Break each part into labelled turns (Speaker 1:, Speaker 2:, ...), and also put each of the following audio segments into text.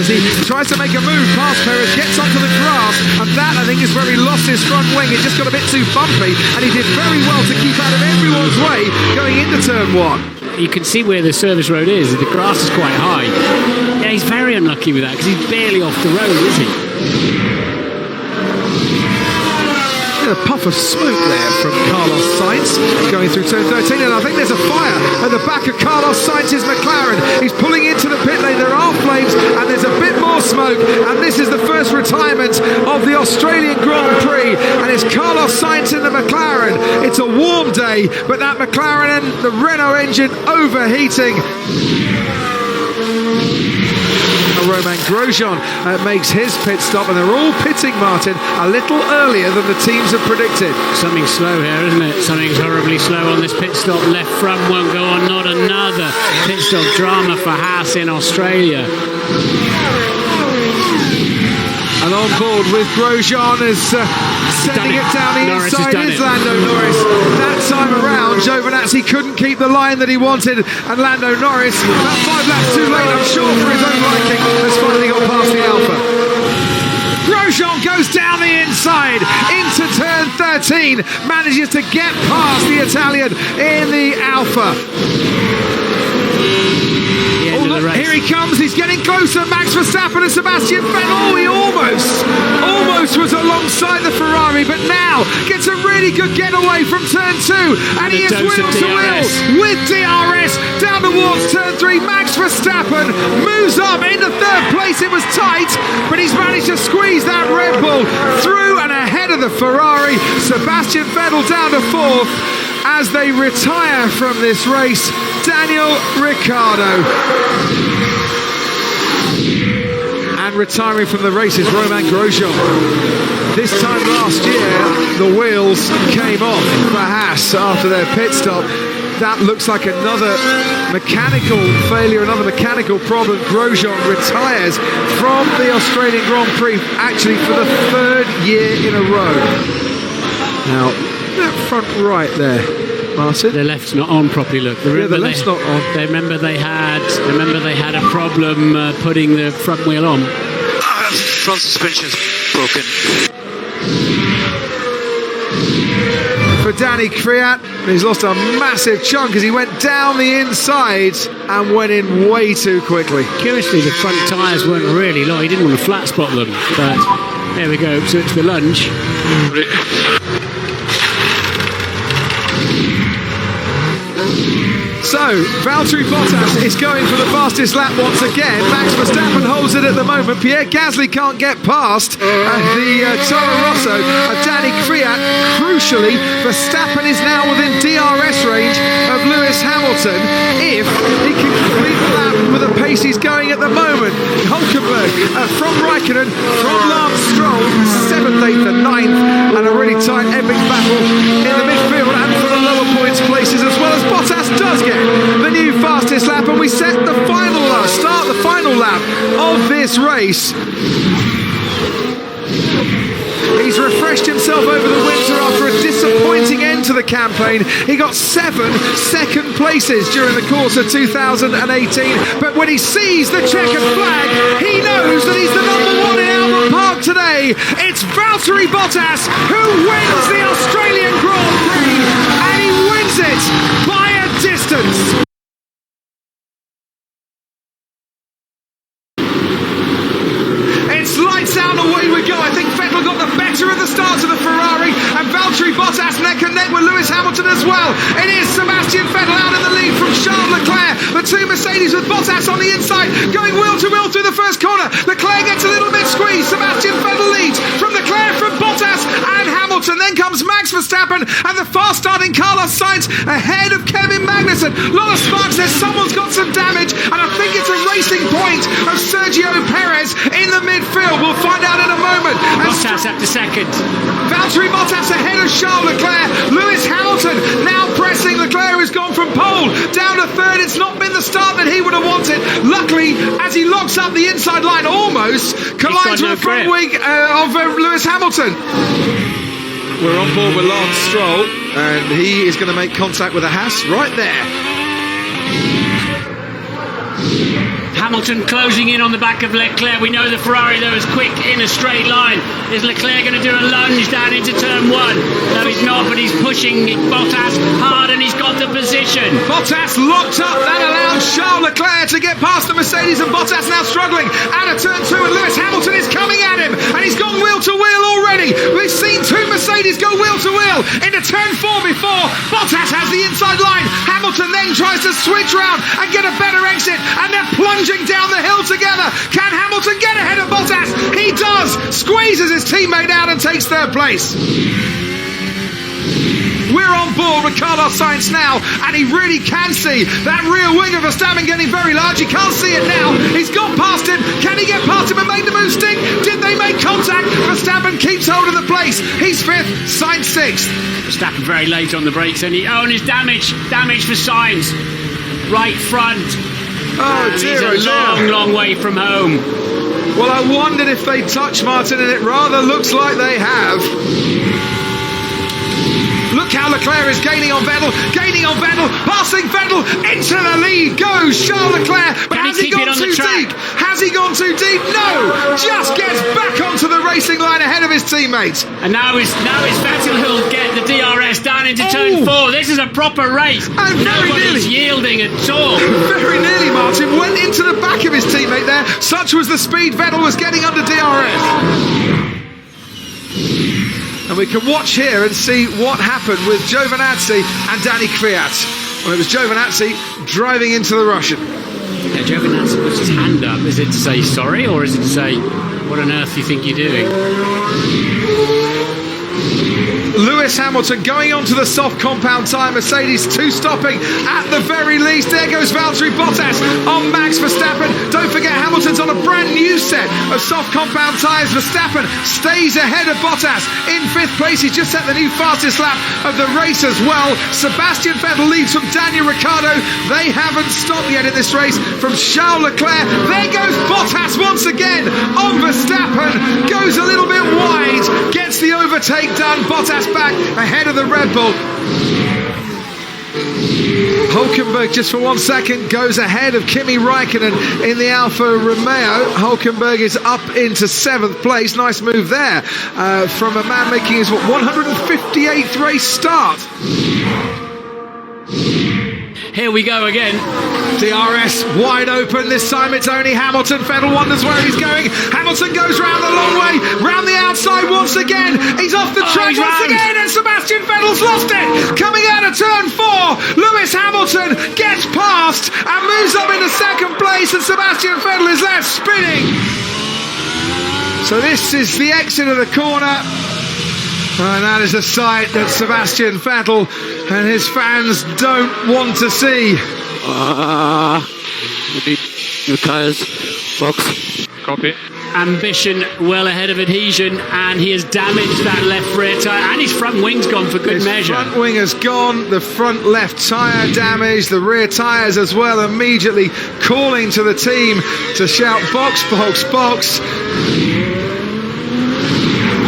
Speaker 1: as he tries to make a move past Perez, gets onto the grass, and that, I think, is where he lost his front wing. It just got a bit too bumpy, and he did very well to keep out of everyone's way going into turn one.
Speaker 2: You can see where the service road is. The grass is quite high. Yeah, he's very unlucky with that because he's barely off the road, is he?
Speaker 1: A puff of smoke there from Carlos Sainz going through turn 13, and I think there's a fire at the back of Carlos Sainz's McLaren. He's pulling into the pit lane. There are flames and there's a bit more smoke, and this is the first retirement of the Australian Grand Prix, and it's Carlos Sainz in the McLaren. It's a warm day, but that McLaren and the Renault engine overheating. Romain Grosjean makes his pit stop, and they're all pitting, Martin, a little earlier than the teams have predicted.
Speaker 2: Something's slow here, isn't it? Something's horribly slow on this pit stop. Left front won't go on. Not another pit stop drama for Haas in Australia.
Speaker 1: And on board with Grosjean is sending it down the inside is Lando Norris. That time around, Giovinazzi couldn't keep the line that he wanted, and Lando Norris, about 5 laps too late, I'm sure, for his own liking, has finally got past the Alpha. Grosjean goes down the inside into turn 13, manages to get past the Italian in the Alpha. Here he comes, he's getting closer. Max Verstappen and Sebastian Vettel. Oh, he almost was alongside the Ferrari, but now gets a really good getaway from turn 2, and he is wheel to wheel with DRS down towards turn 3. Max Verstappen moves up into third place. It was tight, but he's managed to squeeze that Red Bull through and ahead of the Ferrari. Sebastian Vettel down to 4th as they retire from this race. Daniel Ricciardo. And retiring from the race is Romain Grosjean. This time last year, the wheels came off for Haas after their pit stop. That looks like another mechanical failure, another mechanical problem. Grosjean retires from the Australian Grand Prix, actually for the 3rd year in a row. Now, that front right there, Martin.
Speaker 2: The left's not on properly. Look,
Speaker 1: the left's not on.
Speaker 2: They remember they had a problem putting the front wheel on.
Speaker 3: Front suspension's broken.
Speaker 1: For Danny Kvyat, he's lost a massive chunk as he went down the inside and went in way too quickly.
Speaker 2: Curiously, the front tyres weren't really low. He didn't want to flat spot them, but there we go. So it's the lunge.
Speaker 1: So, Valtteri Bottas is going for the fastest lap once again. Max Verstappen holds it at the moment. Pierre Gasly can't get past the Toro Rosso of Danny Kvyat. Crucially, Verstappen is now within DRS range of Lewis Hamilton if he can complete the lap with the pace he's going at the moment. Hulkenberg from Raikkonen, from Lance Stroll, 7th, 8th and 9th, and a really tight epic battle in the midfield and for the lower points places, as well as Bottas does get the new fastest lap, and we start the final lap of this race. He's refreshed himself over the winter after a disappointing end to the campaign. He got 7 second places during the course of 2018, but when he sees the checkered flag, he knows that he's the #1 in Albert Park today. It's Valtteri Bottas who wins the Australian Grand Prix, and he wins it by a distance. It's lights out, away we go. I think Vettel got the better of the start of the Ferrari, and Valtteri Bottas neck and neck with Lewis Hamilton as well. It is Sebastian Vettel out in the lead from Charles Leclerc. The 2 Mercedes with Bottas on the inside, going wheel to wheel through the first corner. Leclerc gets a little bit squeezed. Sebastian Vettel leads from Leclerc, from Bottas and Hamilton. Then comes Max Verstappen and the fast starting Carlos Sainz ahead of Kevin Magnussen. A lot of sparks there. Someone's got some damage, and I think it's a racing point of Sergio Perez in the midfield. We'll find out in a moment.
Speaker 2: Bottas up to second.
Speaker 1: Valtteri Bottas ahead of Charles Leclerc. Lewis Hamilton now pressing. Leclerc has gone from pole down to 3rd. It's not been the start that he would have wanted. Luckily, as he locks up the inside line, almost collides with the front wing of Lewis Hamilton. We're on board with Lance Stroll, and he is going to make contact with a Haas right there.
Speaker 2: Hamilton closing in on the back of Leclerc. We know the Ferrari though is quick in a straight line. Is Leclerc going to do a lunge down into turn one? No, he's not, but he's pushing Bottas hard and he's got the position.
Speaker 1: Bottas locked up. That allowed Charles Leclerc to get past the Mercedes, and Bottas now struggling out of turn two, and Lewis Hamilton is coming at him, and he's gone wheel to wheel already. We've seen two Mercedes go wheel to wheel into turn four before. Bottas has the inside line. Hamilton then tries to switch round and get a better exit, and they're plunging down the hill together. Can Hamilton get ahead of Bottas? He does. Squeezes his teammate out and takes third place. We're on board with Carlos Sainz now, and he really can see that rear wing of Verstappen getting very large. He can't see it now. He's got past him. Can he get past him and make the move stick? Did they make contact? Verstappen keeps hold of the place. He's fifth, Sainz sixth.
Speaker 2: Verstappen very late on the brakes, and his damage for Sainz. Right front.
Speaker 1: Oh dear,
Speaker 2: he's a long way from home.
Speaker 1: Well, I wondered if they touched Martin, and it rather looks like they have. Look how Leclerc is gaining on Vettel, passing Vettel, into the lead goes Charles Leclerc, but has he gone too deep? Has he gone too deep? No, just gets back onto the racing line ahead of his teammates.
Speaker 2: And now it's Vettel who'll get the DRS down into turn four. This is a proper race.
Speaker 1: And
Speaker 2: nobody's yielding at all.
Speaker 1: Very nearly, Martin went into the back of his teammate there. Such was the speed Vettel was getting under DRS. And we can watch here and see what happened with Giovinazzi and Danny Kvyat. Well, it was Giovinazzi driving into the Russian.
Speaker 2: Yeah, Giovinazzi puts his hand up. Is it to say sorry, or is it to say, what on earth do you think you're doing?
Speaker 1: Lewis Hamilton going onto the soft compound tyre. Mercedes 2 stopping at the very least. There goes Valtteri Bottas on Max Verstappen. Don't forget Hamilton's on a brand new set of soft compound tyres. Verstappen stays ahead of Bottas in 5th place. He's just set the new fastest lap of the race as well. Sebastian Vettel leads from Daniel Ricciardo. They haven't stopped yet in this race from Charles Leclerc. There goes Bottas once again on Verstappen. Goes a little bit wide. Gets the overtake done. Bottas back ahead of the Red Bull. Hulkenberg just for 1 second goes ahead of Kimi Räikkönen in the Alfa Romeo. Hulkenberg is up into 7th place. Nice move there from a man making his 158th race start.
Speaker 2: Here we go again.
Speaker 1: DRS wide open. This time it's only Hamilton. Vettel wonders where he's going. Hamilton goes round the long way, round the outside once again. He's off the track once again, and Sebastian Vettel's lost it. Coming out of turn 4, Lewis Hamilton gets past and moves up into 2nd place, and Sebastian Vettel is left spinning. So this is the exit of the corner. And that is a sight that Sebastian Vettel and his fans don't want to see.
Speaker 3: We need new tyres, box. Copy.
Speaker 2: Ambition well ahead of adhesion, and he has damaged that left rear tyre, and his front wing's gone for good measure.
Speaker 1: His front wing has gone, the front left tyre damaged, the rear tyres as well, immediately calling to the team to shout box, box, box.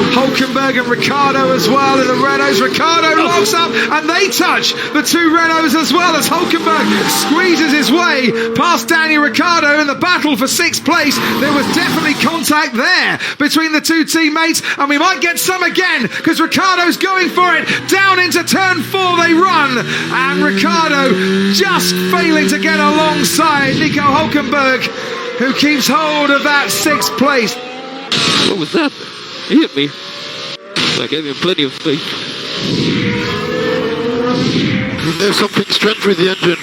Speaker 1: Hulkenberg and Ricciardo as well in the Renaults. Ricciardo locks up and they touch the 2 Renaults as well as Hulkenberg squeezes his way past Daniel Ricciardo in the battle for 6th place. There was definitely contact there between the 2 teammates, and we might get some again because Ricciardo's going for it. Down into turn 4 they run, and Ricciardo just failing to get alongside Nico Hulkenberg, who keeps hold of that 6th place.
Speaker 3: What was that? He hit me. I gave him plenty of space.
Speaker 4: There's something strange with the engine.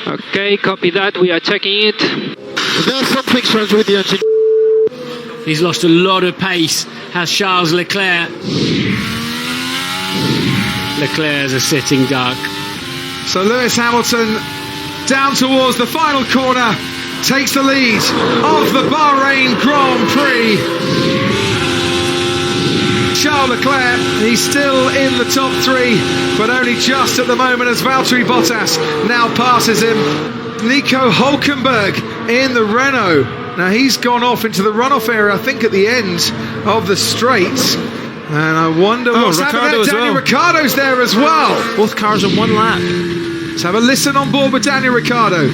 Speaker 3: Okay, copy that. We are checking it.
Speaker 4: There's something strange with the engine.
Speaker 2: He's lost a lot of pace, has Charles Leclerc. Leclerc's a sitting duck.
Speaker 1: So Lewis Hamilton down towards the final corner takes the lead of the Bahrain Grand Prix. Charles Leclerc, he's still in the top 3, but only just at the moment as Valtteri Bottas now passes him. Nico Hulkenberg in the Renault. Now he's gone off into the runoff area, I think at the end of the straight. And I wonder what's happening there. Daniel Ricciardo's there as well.
Speaker 5: Both cars in 1 lap.
Speaker 1: Let's have a listen on board with Daniel Ricciardo.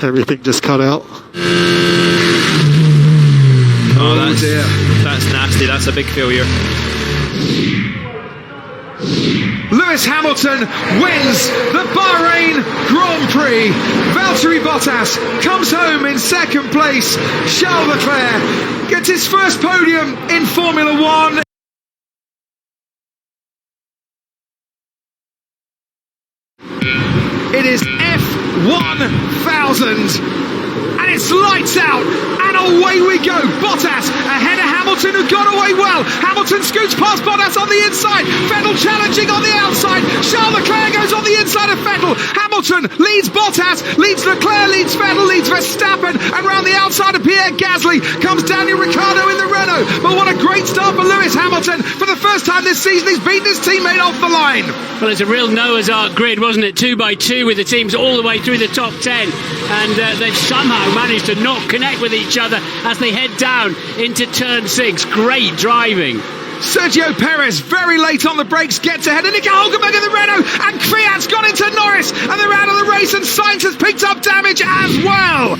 Speaker 4: Everything just cut out.
Speaker 5: Oh, that's nasty. That's a big failure.
Speaker 1: Lewis Hamilton wins the Bahrain Grand Prix. Valtteri Bottas comes home in second place. Charles Leclerc gets his first podium in Formula One. It is F1000 and it's lights out and away we go. Bottas ahead of Hamilton, who got away well. Hamilton scoots past Bottas on the inside. Vettel challenging on the outside. Charles Leclerc goes on the inside of Vettel. Hamilton leads Bottas, leads Leclerc, leads Vettel, leads Verstappen, and round the outside of Pierre Gasly comes Daniel Ricciardo in the Renault. But what a great start for Lewis Hamilton. For the first time this season, he's beaten his teammate off the line.
Speaker 2: Well, it's a real Noah's Ark grid, wasn't it? 2 by 2 with the teams all the way through the top 10. And they've somehow managed to not connect with each other as they head down into turn 6. Great driving.
Speaker 1: Sergio Perez very late on the brakes, gets ahead of Nico Hülkenberg in the Renault, and Kvyat's gone into Norris, and they're out of the race, and Sainz has picked up damage as well.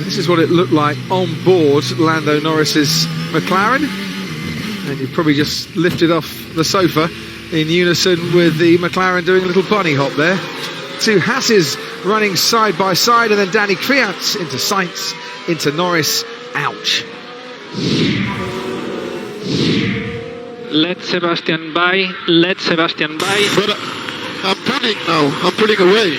Speaker 1: This is what it looked like on board Lando Norris's McLaren, and you probably just lifted off the sofa in unison with the McLaren doing a little bunny hop there. Two Hasses running side by side, and then Danny Kvyat into Sainz, into Norris. Ouch.
Speaker 3: Let Sebastian by. Let Sebastian by.
Speaker 4: But I'm pulling now. I'm pulling away.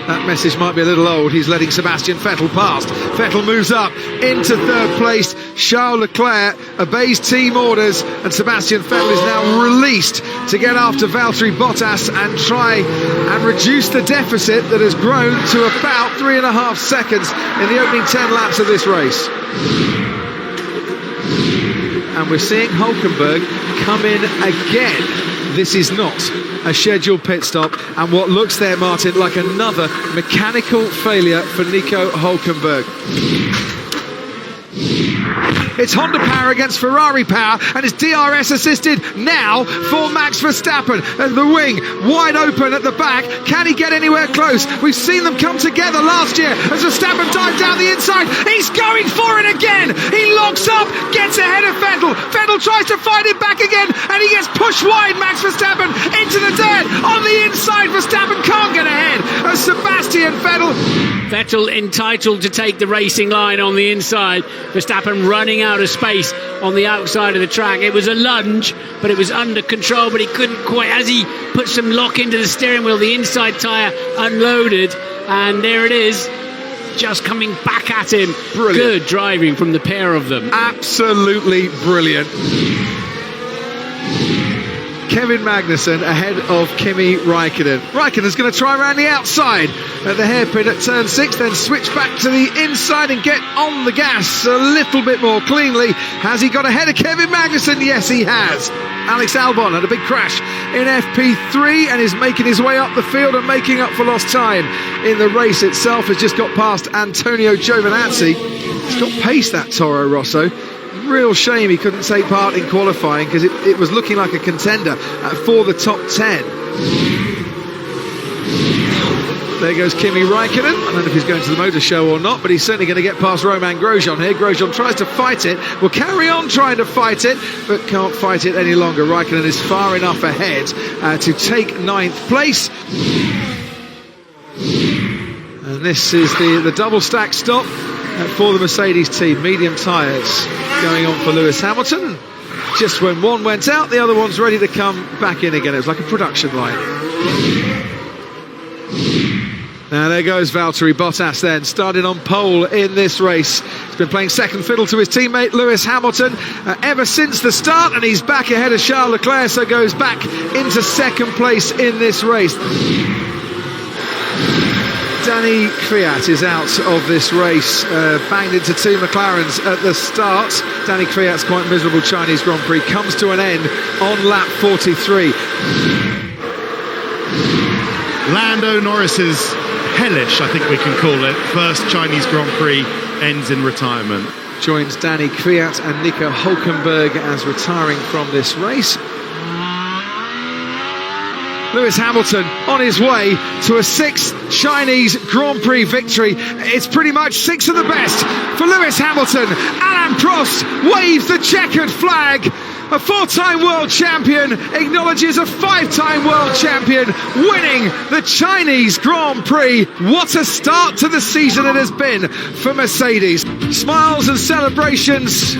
Speaker 1: That message might be a little old. He's letting Sebastian Vettel past. Vettel moves up into third place. Charles Leclerc obeys team orders, and Sebastian Vettel is now released to get after Valtteri Bottas and try and reduce the deficit that has grown to about 3.5 seconds in the opening 10 laps of this race. And we're seeing Hülkenberg come in again. This is not a scheduled pit stop, and what looks there, Martin, like another mechanical failure for Nico Hülkenberg. It's Honda power against Ferrari power, and it's DRS assisted now for Max Verstappen. And the wing wide open at the back. Can he get anywhere close? We've seen them come together last year as Verstappen dived down the inside. He's going for it again. He locks up, gets ahead of Vettel. Vettel tries to fight it back again, and he gets pushed wide. Max Verstappen into the dirt on the inside. Verstappen can't get ahead as Sebastian Vettel.
Speaker 2: Vettel entitled to take the racing line on the inside. Verstappen running out of space on the outside of the track. It was a lunge, but it was under control, but he couldn't quite. As he put some lock into the steering wheel, the inside tyre unloaded, and there it is, just coming back at him.
Speaker 1: Brilliant.
Speaker 2: Good driving from the pair of them.
Speaker 1: Absolutely brilliant. Kevin Magnussen ahead of Kimi Räikkönen. Räikkönen's going to try around the outside at the hairpin at turn 6, then switch back to the inside and get on the gas a little bit more cleanly. Has he got ahead of Kevin Magnussen? Yes, he has. Alex Albon had a big crash in FP3 and is making his way up the field and making up for lost time in the race itself. Has just got past Antonio Giovinazzi. He's got pace, that Toro Rosso. Real shame he couldn't take part in qualifying, because it was looking like a contender for the top 10. There goes Kimi Räikkönen. I don't know if he's going to the motor show or not, but he's certainly going to get past Romain Grosjean here. Grosjean tries to fight it, will carry on trying to fight it, but can't fight it any longer. Räikkönen is far enough ahead to take 9th place. And this is the double stack stop for the Mercedes team. Medium tyres going on for Lewis Hamilton. Just when one went out, the other one's ready to come back in again. It was like a production line. Now there goes Valtteri Bottas then, started on pole in this race. He's been playing second fiddle to his teammate Lewis Hamilton ever since the start, and he's back ahead of Charles Leclerc, so goes back into second place in this race. Danny Kvyat is out of this race, banged into 2 McLarens at the start. Danny Kvyat's quite miserable Chinese Grand Prix comes to an end on lap 43.
Speaker 6: Lando Norris's hellish, I think we can call it, first Chinese Grand Prix ends in retirement.
Speaker 1: Joins Danny Kvyat and Nico Hülkenberg as retiring from this race. Lewis Hamilton on his way to a 6th Chinese Grand Prix victory. It's pretty much 6 of the best for Lewis Hamilton. Alain Prost waves the checkered flag. A 4-time world champion acknowledges a 5-time world champion winning the Chinese Grand Prix. What a start to the season it has been for Mercedes. Smiles and celebrations,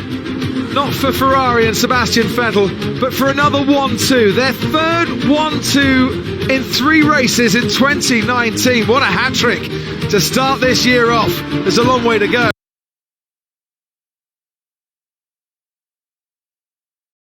Speaker 1: not for Ferrari and Sebastian Vettel, but for another 1-2. Their third 1-2 in 3 races in 2019. What a hat-trick to start this year off. There's a long way to go.